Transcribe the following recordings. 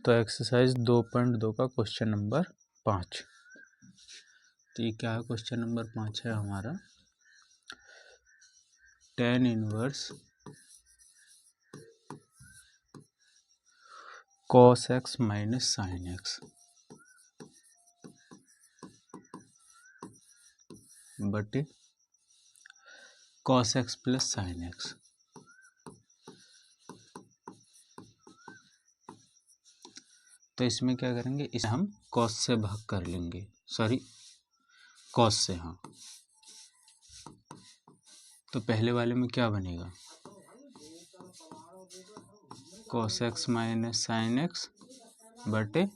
तो एक्सरसाइज 2.2 का question number 5। तो ये क्या है? क्वेश्चन नंबर 5 है हमारा tan inverse cos x minus sine x बटे cos x plus sine x. तो इसमें क्या करेंगे, इसे हम cos से भाग कर लेंगे, सॉरी cos से। हाँ, तो पहले वाले में क्या बनेगा, cos x minus sine x बटे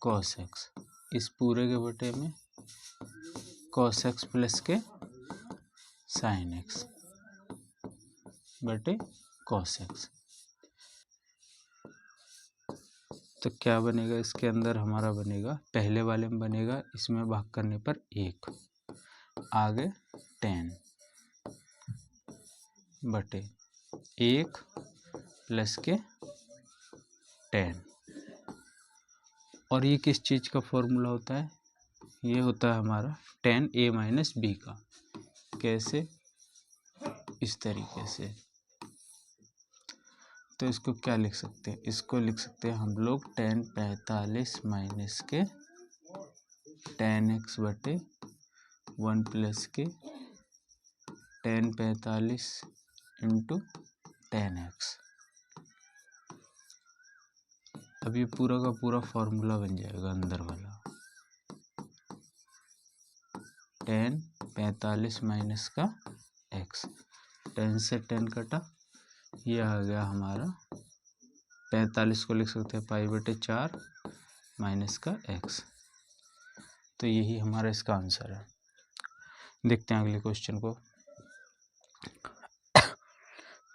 cos x। इस पूरे के बटे में cos x प्लस के साइन x बटे cos x। तो क्या बनेगा, इसके अंदर हमारा बनेगा, पहले वाले में बनेगा, इसमें भाग करने पर 1, आगे 10 बटे 1 प्लस के 10। और ये किस चीज़ का फॉर्मूला होता है, ये होता है हमारा tan a माइनस बी का। कैसे? इस तरीके से। तो इसको क्या लिख सकते हैं, इसको लिख सकते हैं हम लोग tan 45 माइनस के tan x बटे 1 प्लस के tan 45 इंटू tan x। अब ये पूरा का पूरा फॉर्मूला बन जाएगा अंदर वाला, tan 45 माइनस का x, 10 से 10 कटा, ये आ गया हमारा 45 को लिख सकते हैं पाई बटे 4 माइनस का x। तो यही हमारा इसका आंसर है। देखते हैं अगले क्वेश्चन को।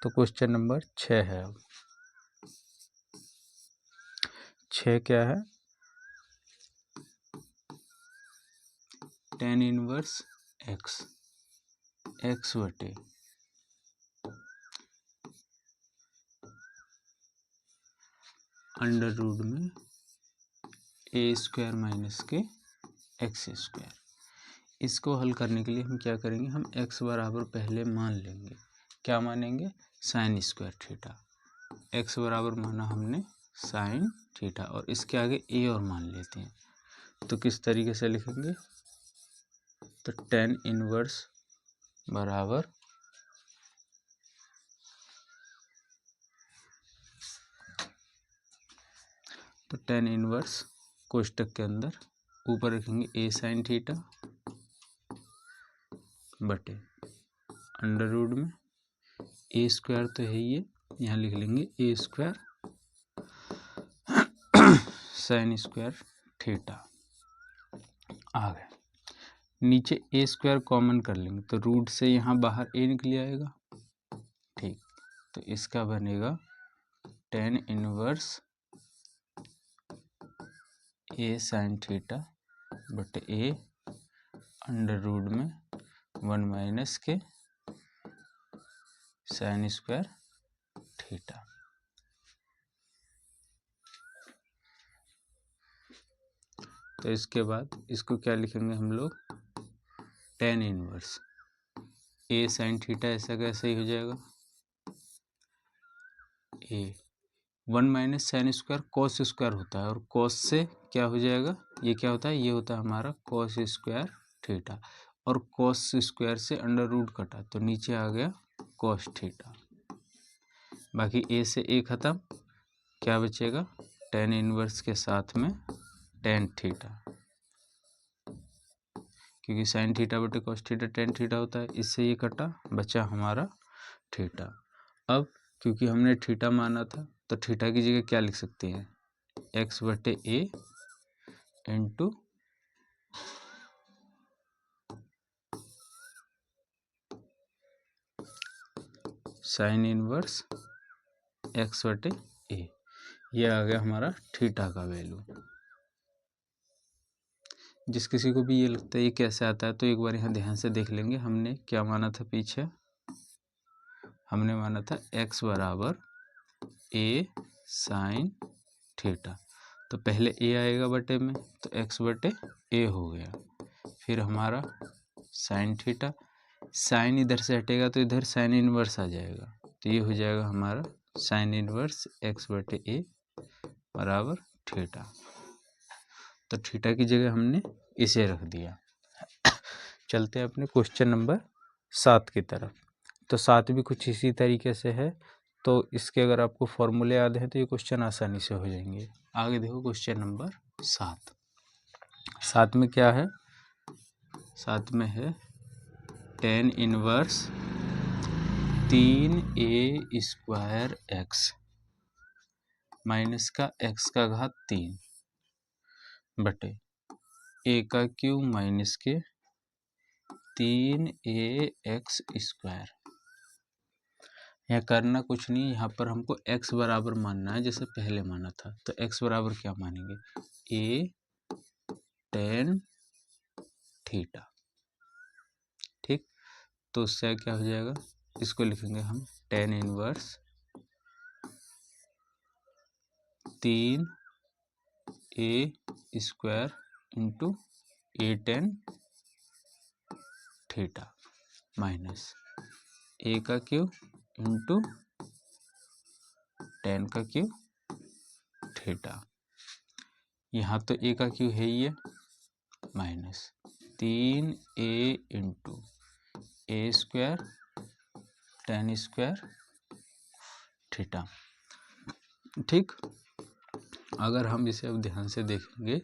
तो क्वेश्चन नंबर 6 है। अब 6 क्या है, tan इनवर्स x बटे अंडर रूट में a स्क्वायर माइनस के x स्क्वायर। इसको हल करने के लिए हम क्या करेंगे, हम x बराबर पहले मान लेंगे। क्या मानेंगे, साइन स्क्वायर थीटा। x बराबर माना हमने साइन थीटा, और इसके आगे a और मान लेते हैं। तो किस तरीके से लिखेंगे, तो tan इनवर्स बराबर तो tan इनवर्स कोष्टक के अंदर ऊपर रखेंगे a साइन थीटा बटे अंडर रूट में a स्क्वायर, तो है ये, यहाँ लिख लेंगे a square sine square theta. आ गए, नीचे a स्क्वायर कॉमन कर लेंगे, तो रूट से यहाँ बाहर a निकल आएगा। ठीक, तो इसका बनेगा tan inverse a sine theta बटे a अंडर रूट में 1 माइनस के साइन स्क्वायर थीटा। तो इसके बाद इसको क्या लिखेंगे हम लोग, tan inverse a sine theta, ऐसा कैसे ही हो जाएगा, a 1 minus sine square cos square होता है, और कॉस से क्या हो जाएगा, ये क्या होता है, ये होता है हमारा कॉस स्क्वायर थीटा, और कॉस स्क्वायर से अंडर रूट कटा, तो नीचे आ गया कॉस थीटा। बाकी a से a खत्म, क्या बचेगा, tan इनवर्स के साथ में tan थीटा, क्योंकि साइन थीटा बटे कॉस थीटा tan थीटा होता है। इससे ये कटा, बचा हमारा थीटा। अब क्योंकि हमने थीटा माना था, तो थीटा की जगह क्या लिख सकते हैं, x बटे a into sine inverse x बटे a। ये आ गया हमारा थीटा का वैल्यू। जिस किसी को भी ये लगता है ये कैसे आता है, तो एक बार यहाँ ध्यान से देख लेंगे। हमने क्या माना था पीछे, हमने माना था x बराबर a साइन थीटा। तो पहले ए आएगा बटे में, तो एक्स बटे ए हो गया। फिर हमारा साइन थीटा, साइन इधर से हटेगा तो इधर साइन इनवर्स आ जाएगा, तो ये हो जाएगा हमारा साइन इनवर्स एक्स बटे ए बराबर थीटा। तो थीटा की जगह हमने इसे रख दिया। चलते हैं अपने क्वेश्चन नंबर 7 की तरफ। तो 7 भी कुछ इसी तरीके से है, तो इसके अगर आपको फॉर्मूले याद हैं तो ये क्वेश्चन आसानी से हो जाएंगे। आगे देखो क्वेश्चन नंबर 7। 7 में क्या है? 7 में है tan inverse 3a square x minus का x का घात 3 बटे a का क्यूब माइनस के 3ax स्क्वायर। यहाँ करना कुछ नहीं, यहाँ पर हमको x बराबर मानना है जैसे पहले माना था। तो x बराबर क्या मानेंगे? a tan theta. ठीक, तो उससे क्या हो जाएगा? इसको लिखेंगे हम tan inverse 3a square into a tan theta minus a का क्यूब इंटू tan का क्यूब थीटा। यहाँ तो a का क्यूब है ये, minus 3a into a square tan square theta. ठीक, अगर हम इसे अब ध्यान से देखेंगे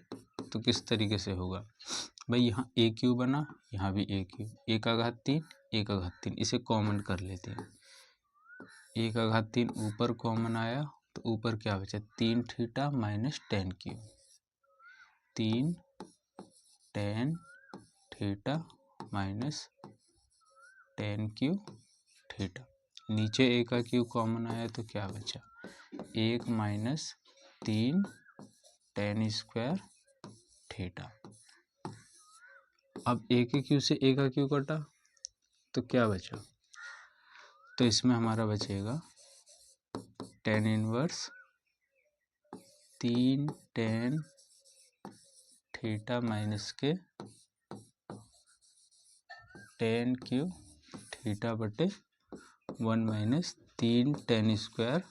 तो किस तरीके से होगा भाई। यहाँ a क्यूब बना, यहाँ भी a क्यूब, a का घात 3 a का घात 3, इसे कॉमन कर लेते हैं। a का घात 3 ऊपर कॉमन आया तो ऊपर क्या बचा? 3 theta minus tan cube, 3 tan theta minus tan cube theta. नीचे a का क्यूब कॉमन आया तो क्या बचा? 1 माइनस 3 tan स्क्वायर थीटा। अब a के क्यूब से a का क्यूब कटा तो क्या बचा? तो इसमें हमारा बचेगा tan inverse 3 tan theta minus के tan क्यूब थीटा बटे 1 माइनस 3 tan स्क्वायर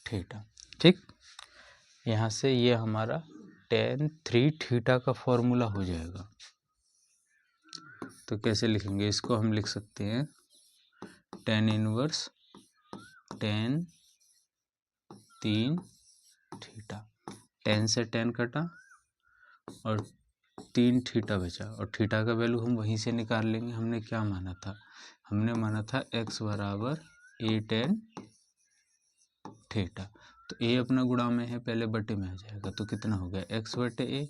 थीटा। ठीक, यहाँ से ये हमारा tan 3 थीटा का फॉर्मूला हो जाएगा। तो कैसे लिखेंगे इसको? हम लिख सकते हैं tan inverse tan 3 theta. tan से tan कटा और 3 थीटा बचा, और थीटा का वैल्यू हम वहीं से निकाल लेंगे। हमने क्या माना था? हमने माना था x बराबर a tan थीटा। तो a अपना गुणा में है, पहले बटे में आ जाएगा, तो कितना हो गया? x बटे a।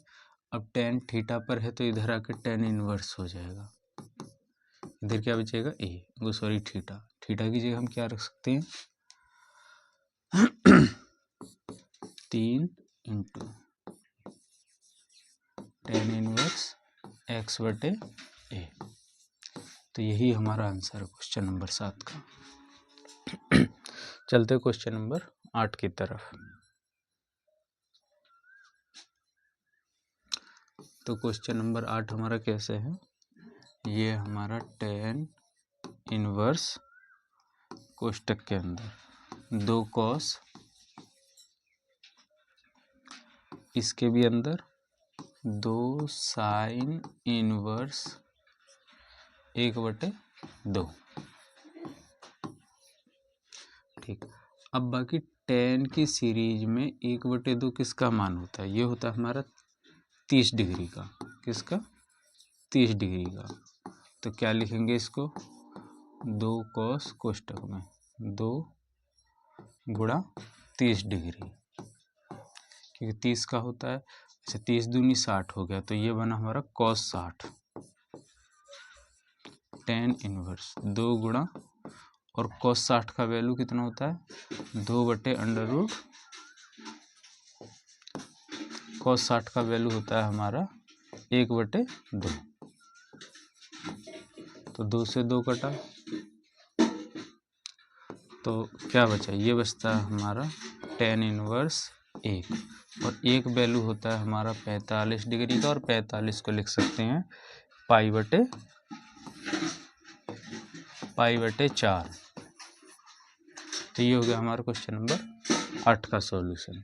अब tan थीटा पर है तो इधर आकर tan इनवर्स हो जाएगा, इधर क्या बचेगा? a, वो सॉरी थीटा। थीटा की जगह हम क्या रख सकते हैं? 3 इंटू tan इनवर्स x बटे a। तो यही हमारा आंसर है क्वेश्चन नंबर 7 का। चलते क्वेश्चन नंबर 8 की तरफ। तो क्वेश्चन नंबर 8 हमारा कैसे है? ये हमारा tan इनवर्स कोष्टक के अंदर 2 cos, इसके भी अंदर 2 sin इनवर्स 1/2। ठीक, अब बाकी tan की सीरीज में 1/2 किसका मान होता है? ये होता है हमारा 30 डिग्री का। किसका? 30 डिग्री का। तो क्या लिखेंगे इसको? 2 cos कोष्टक में 2 गुणा 30 डिग्री, क्योंकि 30 का होता है। अच्छा, 30 दूनी 60 हो गया, तो ये बना हमारा cos 60। tan इनवर्स 2 गुणा, और cos 60 का वैल्यू कितना होता है? 2/√। cos 60 का वैल्यू होता है हमारा 1/2। तो 2 से 2 कटा, तो क्या बचा, ये बचता है हमारा tan इनवर्स 1, और एक वैल्यू होता है हमारा 45 डिग्री का, और 45 को लिख सकते हैं पाई बटे 4। तो ये हो गया हमारा क्वेश्चन नंबर 8 का सॉल्यूशन।